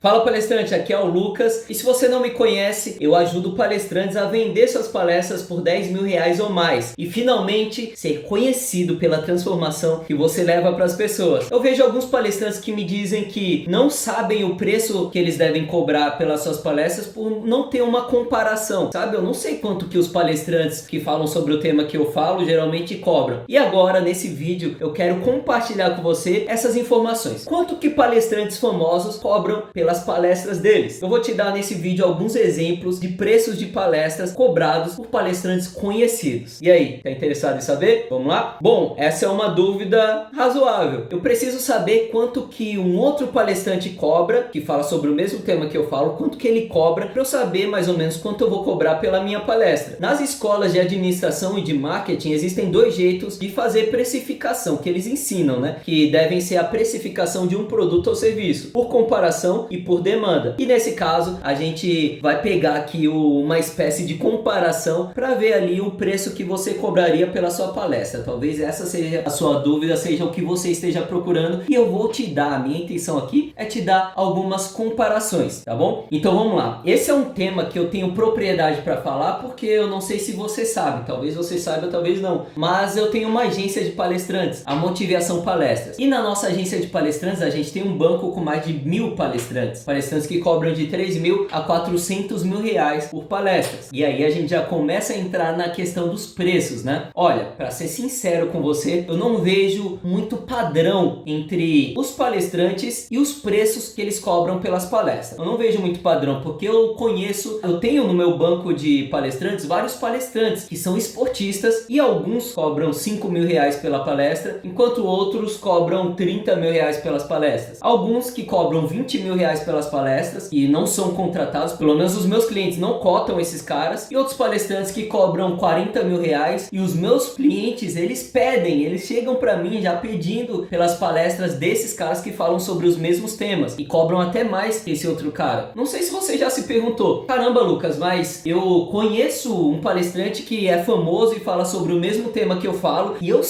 Fala palestrante, aqui é o Lucas e se você não me conhece, eu ajudo palestrantes a vender suas palestras por R$10.000 ou mais e finalmente ser conhecido pela transformação que você leva para as pessoas. Eu vejo alguns palestrantes que me dizem que não sabem o preço que eles devem cobrar pelas suas palestras por não ter uma comparação, sabe? Eu não sei quanto que os palestrantes que falam sobre o tema que eu falo geralmente cobram. E agora nesse vídeo eu quero compartilhar com você essas informações. Quanto que palestrantes famosos cobram pelas palestras deles? Eu vou te dar nesse vídeo alguns exemplos de preços de palestras cobrados por palestrantes conhecidos. E aí, tá interessado em saber? Vamos lá? Bom, essa é uma dúvida razoável. Eu preciso saber quanto que um outro palestrante cobra, que fala sobre o mesmo tema que eu falo, quanto que ele cobra, para eu saber mais ou menos quanto eu vou cobrar pela minha palestra. Nas escolas de administração e de marketing existem dois jeitos de fazer precificação que eles ensinam, né? Que devem ser a precificação de um produto ou serviço, por comparação e por demanda. E nesse caso, a gente vai pegar aqui uma espécie de comparação para ver ali o preço que você cobraria pela sua palestra. Talvez essa seja a sua dúvida, seja o que você esteja procurando e eu vou te dar, a minha intenção aqui é te dar algumas comparações, tá bom? Então vamos lá. Esse é um tema que eu tenho propriedade para falar porque eu não sei se você sabe, talvez você saiba, talvez não, mas eu tenho uma agência de palestrantes, a Motivação Palestras. E na nossa agência de palestrantes a gente tem um banco com mais de 1.000 palestrantes que cobram de R$3.000 a R$400.000 por palestras. E aí a gente já começa a entrar na questão dos preços, né? Olha, para ser sincero com você, eu não vejo muito padrão entre os palestrantes e os preços que eles cobram pelas palestras. Eu não vejo muito padrão, porque eu tenho no meu banco de palestrantes vários palestrantes que são esportistas e alguns cobram R$5.000 pela palestra, enquanto outros cobram R$30.000 pelas palestras. Alguns que cobram R$20.000 pelas palestras e não são contratados, pelo menos os meus clientes não cotam esses caras, e outros palestrantes que cobram R$40.000 e os meus clientes, eles chegam para mim já pedindo pelas palestras desses caras que falam sobre os mesmos temas e cobram até mais que esse outro cara. Não sei se você já se perguntou, caramba Lucas, mas eu conheço um palestrante que é famoso e fala sobre o mesmo tema que eu falo e eu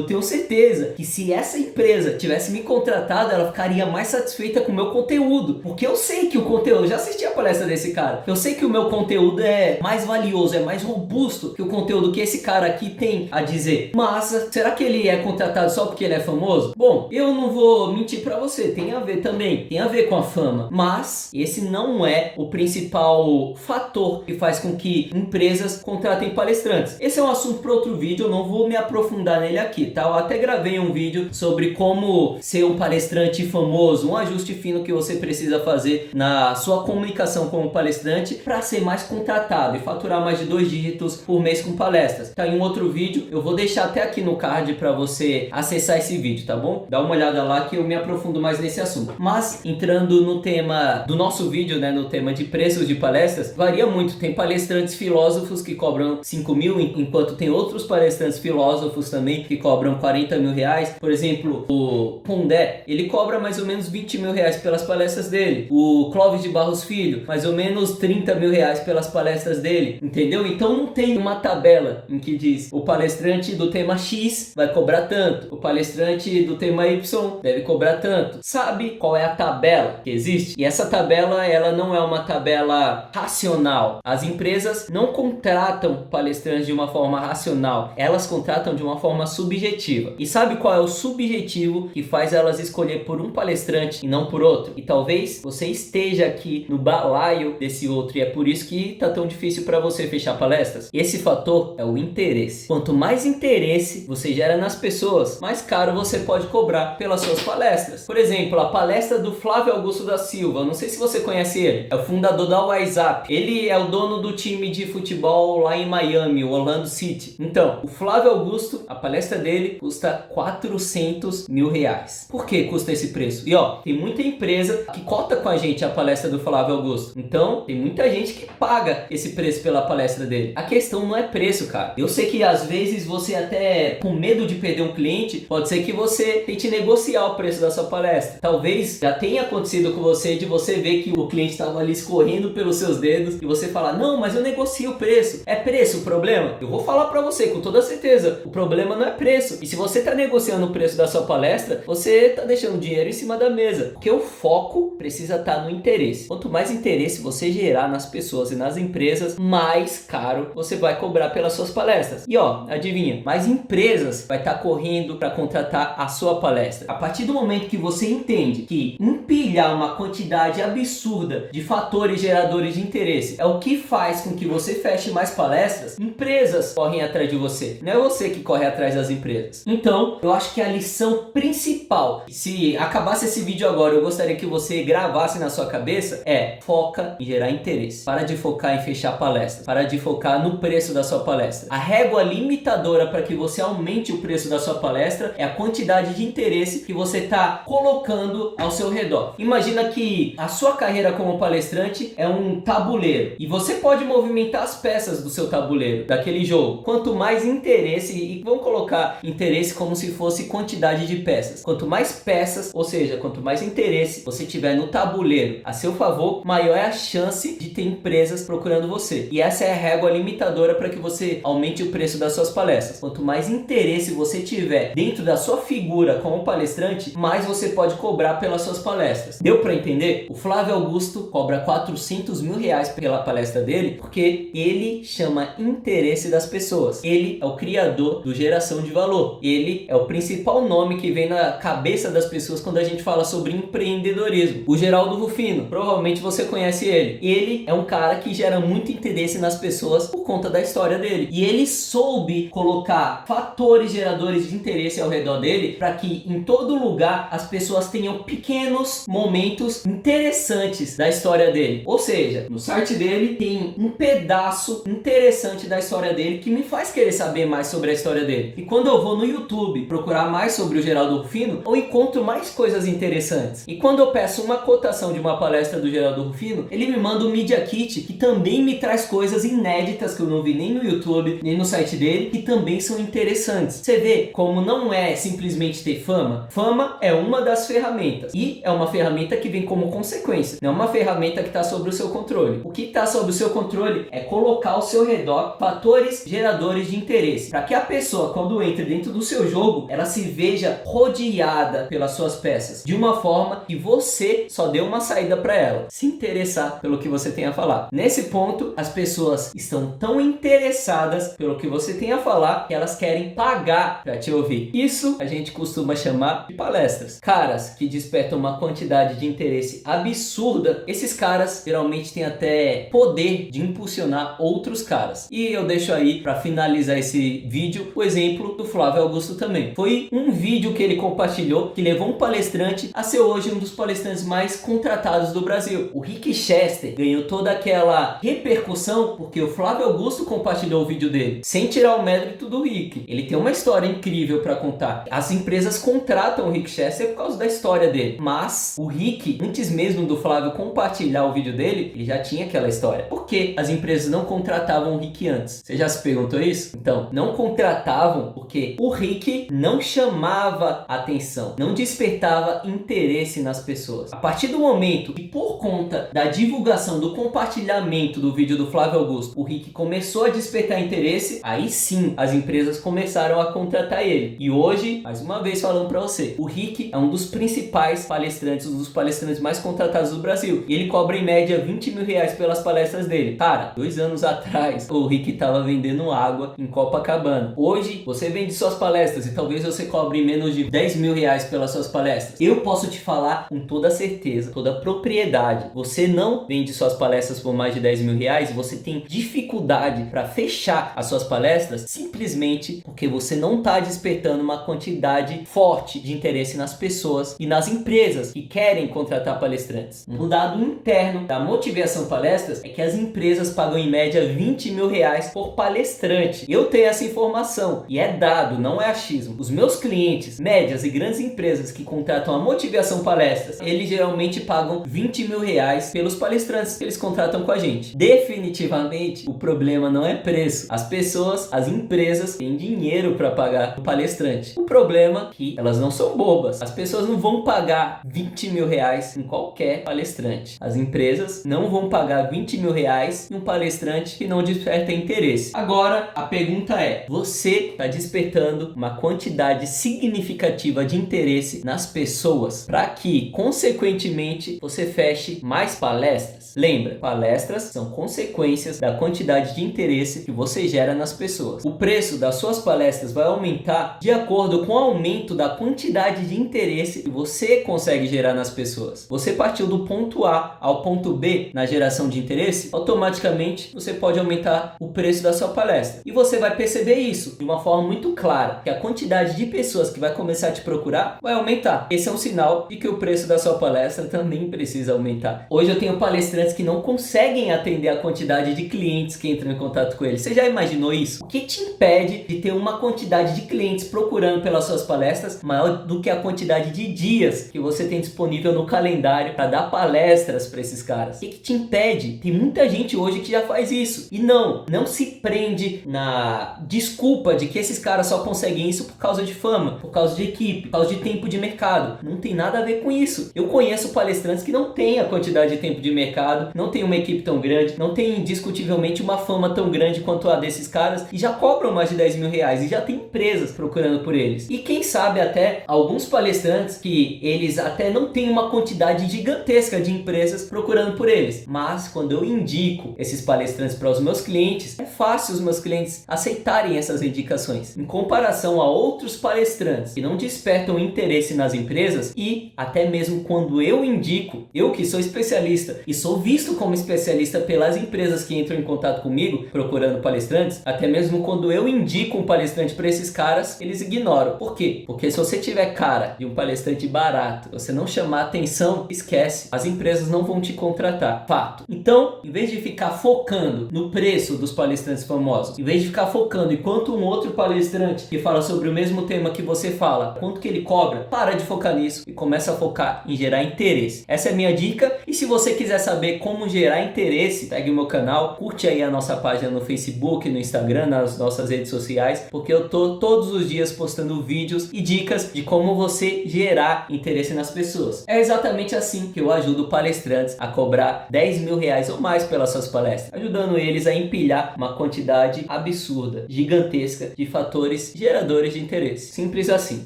tenho certeza que se essa empresa tivesse me contratado, ela ficaria mais satisfeita com o meu conteúdo, porque eu sei que o conteúdo, eu já assisti a palestra desse cara, eu sei que o meu conteúdo é mais valioso, é mais robusto que o conteúdo que esse cara aqui tem a dizer. Mas será que ele é contratado só porque ele é famoso? Bom, eu não vou mentir pra você, tem a ver também, tem a ver com a fama, mas esse não é o principal fator que faz com que empresas contratem palestrantes. Esse é um assunto para outro vídeo, eu não vou me aprofundar nele aqui, tá? Eu até gravei um vídeo sobre como ser um palestrante famoso, um ajuste fino que você precisa fazer na sua comunicação como palestrante para ser mais contratado e faturar mais de 2 dígitos por mês com palestras. Tá em um outro vídeo, eu vou deixar até aqui no card para você acessar esse vídeo, tá bom? Dá uma olhada lá que eu me aprofundo mais nesse assunto. Mas entrando no tema do nosso vídeo, né, no tema de preços de palestras, varia muito. Tem palestrantes filósofos que cobram R$5.000, enquanto tem outros palestrantes filósofos também que cobram R$40.000. Por exemplo, o Pondé, ele cobra mais ou menos R$20.000 pelas palestras dele. O Clóvis de Barros Filho, mais ou menos R$30.000 pelas palestras dele, entendeu? Então não tem uma tabela em que diz o palestrante do tema X vai cobrar tanto, o palestrante do tema Y deve cobrar tanto. Sabe qual é a tabela que existe? E essa tabela, ela não é uma tabela racional. As empresas não contratam palestrantes de uma forma racional, elas contratam de uma forma subjetiva. E sabe qual é o subjetivo que faz elas escolher por um palestrante e não por outro? E talvez você esteja aqui no balaio desse outro e é por isso que tá tão difícil para você fechar palestras. E esse fator é o interesse. Quanto mais interesse você gera nas pessoas, mais caro você pode cobrar pelas suas palestras. Por exemplo, a palestra do Flávio Augusto da Silva, não sei se você conhece ele, é o fundador da WhatsApp. Ele é o dono do time de futebol lá em Miami, o Orlando City. Então, o Flávio Augusto, a palestra dele custa R$400.000. Por que custa esse preço? E ó, tem muita empresa que cota com a gente a palestra do Flávio Augusto. Então, tem muita gente que paga esse preço pela palestra dele. A questão não é preço, cara. Eu sei que às vezes você até com medo de perder um cliente, pode ser que você tente negociar o preço da sua palestra. Talvez já tenha acontecido com você de você ver que o cliente estava ali escorrendo pelos seus dedos e você falar, não, mas eu negocio o preço. É preço o problema? Eu vou falar pra você com toda certeza, o problema não é preço. E se você tá negociando o preço da sua palestra, você tá deixando dinheiro em cima da mesa. Porque o foco foco precisa estar no interesse. Quanto mais interesse você gerar nas pessoas e nas empresas, mais caro você vai cobrar pelas suas palestras. E ó, adivinha, mais empresas vai estar correndo para contratar a sua palestra. A partir do momento que você entende que empilhar uma quantidade absurda de fatores geradores de interesse é o que faz com que você feche mais palestras, empresas correm atrás de você. Não é você que corre atrás das empresas. Então, eu acho que a lição principal, se acabasse esse vídeo agora, eu gostaria que você gravasse na sua cabeça, foca em gerar interesse. Para de focar em fechar palestra. Para de focar no preço da sua palestra. A régua limitadora para que você aumente o preço da sua palestra é a quantidade de interesse que você está colocando ao seu redor. Imagina que a sua carreira como palestrante é um tabuleiro e você pode movimentar as peças do seu tabuleiro, daquele jogo. Quanto mais interesse, e vamos colocar interesse como se fosse quantidade de peças. Quanto mais peças, ou seja, quanto mais interesse você tiver no tabuleiro a seu favor, maior é a chance de ter empresas procurando você. E essa é a régua limitadora para que você aumente o preço das suas palestras. Quanto mais interesse você tiver dentro da sua figura como palestrante, mais você pode cobrar pelas suas palestras. Deu para entender? O Flávio Augusto cobra 400 mil reais pela palestra dele porque ele chama interesse das pessoas. Ele é o criador do Geração de Valor. Ele é o principal nome que vem na cabeça das pessoas quando a gente fala sobre empreendedorismo. O Geraldo Rufino, provavelmente você conhece ele. Ele é um cara que gera muito interesse nas pessoas por conta da história dele. E ele soube colocar fatores geradores de interesse ao redor dele para que em todo lugar as pessoas tenham pequenos momentos interessantes da história dele. Ou seja, no site dele tem um pedaço interessante da história dele que me faz querer saber mais sobre a história dele. E quando eu vou no YouTube procurar mais sobre o Geraldo Rufino, eu encontro mais coisas interessantes. E quando eu peço uma cotação de uma palestra do Geraldo Rufino, ele me manda um Media Kit que também me traz coisas inéditas que eu não vi nem no YouTube, nem no site dele, que também são interessantes. Você vê como não é simplesmente ter fama. Fama é uma das ferramentas e é uma ferramenta que vem como consequência, não é uma ferramenta que está sobre o seu controle. O que está sobre o seu controle é colocar ao seu redor fatores geradores de interesse, para que a pessoa, quando entra dentro do seu jogo, ela se veja rodeada pelas suas peças, de uma forma que você só deu uma saída para ela se interessar pelo que você tem a falar. Nesse ponto, as pessoas estão tão interessadas pelo que você tem a falar que elas querem pagar para te ouvir. Isso a gente costuma chamar de palestras. Caras que despertam uma quantidade de interesse absurda, esses caras geralmente têm até poder de impulsionar outros caras. E eu deixo aí para finalizar esse vídeo o exemplo do Flávio Augusto também. Foi um vídeo que ele compartilhou que levou um palestrante a ser hoje um dos palestrantes mais contratados do Brasil. O Rick Chester ganhou toda aquela repercussão porque o Flávio Augusto compartilhou o vídeo dele, sem tirar o mérito do Rick. Ele tem uma história incrível para contar. As empresas contratam o Rick Chester por causa da história dele, mas o Rick, antes mesmo do Flávio compartilhar o vídeo dele, ele já tinha aquela história. Por que as empresas não contratavam o Rick antes? Você já se perguntou isso? Então, não contratavam porque o Rick não chamava atenção, não despertava interesse nas pessoas. A partir do momento que, por conta da divulgação, do compartilhamento do vídeo do Flávio Augusto, o Rick começou a despertar interesse, aí sim as empresas começaram a contratar ele. E hoje, mais uma vez falando para você, o Rick é um dos principais palestrantes, um dos palestrantes mais contratados do Brasil. E ele cobra em média 20 mil reais pelas palestras dele. Cara, 2 anos atrás, o Rick estava vendendo água em Copacabana. Hoje, você vende suas palestras e talvez você cobre menos de 10 mil reais pelas suas palestras. Eu posso te falar com toda certeza, toda propriedade. Você não vende suas palestras por mais de 10 mil reais, você tem dificuldade para fechar as suas palestras simplesmente porque você não está despertando uma quantidade forte de interesse nas pessoas e nas empresas que querem contratar palestrantes. Um dado interno da Motivação Palestras é que as empresas pagam em média 20 mil reais por palestrante. Eu tenho essa informação e é dado, não é achismo. Os meus clientes, médias e grandes empresas que contratam a Motivação Palestras, eles geralmente pagam 20 mil reais pelos palestrantes que eles contratam com a gente. Definitivamente, o problema não é preço. As pessoas, as empresas têm dinheiro para pagar o palestrante. O problema é que elas não são bobas. As pessoas não vão pagar 20 mil reais em qualquer palestrante. As empresas não vão pagar 20 mil reais em um palestrante que não desperta interesse. Agora, a pergunta é, você está despertando uma quantidade significativa de interesse nas pessoas para que, consequentemente, consequentemente, você feche mais palestras. Lembra, palestras são consequências da quantidade de interesse que você gera nas pessoas. O preço das suas palestras vai aumentar de acordo com o aumento da quantidade de interesse que você consegue gerar nas pessoas. Você partiu do ponto A ao ponto B na geração de interesse, automaticamente você pode aumentar o preço da sua palestra. E você vai perceber isso de uma forma muito clara, que a quantidade de pessoas que vai começar a te procurar vai aumentar. Esse é um sinal de que o preço da sua palestra também precisa aumentar. Hoje eu tenho palestrantes que não conseguem atender a quantidade de clientes que entram em contato com eles. Você já imaginou isso? O que te impede de ter uma quantidade de clientes procurando pelas suas palestras maior do que a quantidade de dias que você tem disponível no calendário para dar palestras para esses caras? O que te impede? Tem muita gente hoje que já faz isso. E não se prende na desculpa de que esses caras só conseguem isso por causa de fama, por causa de equipe, por causa de tempo de mercado. Não tem nada a ver com isso. Eu conheço palestrantes que não têm a quantidade de tempo de mercado, não tem uma equipe tão grande, não tem indiscutivelmente uma fama tão grande quanto a desses caras e já cobram mais de 10 mil reais e já tem empresas procurando por eles. E quem sabe até alguns palestrantes que eles até não têm uma quantidade gigantesca de empresas procurando por eles. Mas quando eu indico esses palestrantes para os meus clientes, é fácil os meus clientes aceitarem essas indicações. Em comparação a outros palestrantes que não despertam interesse nas empresas e até mesmo quando eu indico, eu que sou especialista e sou visto como especialista pelas empresas que entram em contato comigo procurando palestrantes, até mesmo quando eu indico um palestrante para esses caras, eles ignoram. Por quê? Porque se você tiver cara de um palestrante barato, você não chamar atenção, esquece. As empresas não vão te contratar. Fato. Então, em vez de ficar focando no preço dos palestrantes famosos, em vez de ficar focando em quanto um outro palestrante que fala sobre o mesmo tema que você fala, quanto que ele cobra, para de focar nisso e começa a focar em gerar interesse. Essa é a minha dica. E se você quiser saber como gerar interesse, segue o meu canal, curte aí a nossa página no Facebook, no Instagram, nas nossas redes sociais, porque eu tô todos os dias postando vídeos e dicas de como você gerar interesse nas pessoas. É exatamente assim que eu ajudo palestrantes a cobrar 10 mil reais ou mais pelas suas palestras, ajudando eles a empilhar uma quantidade absurda, gigantesca de fatores geradores de interesse. Simples assim.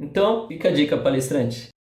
Então, fica a dica, palestrante.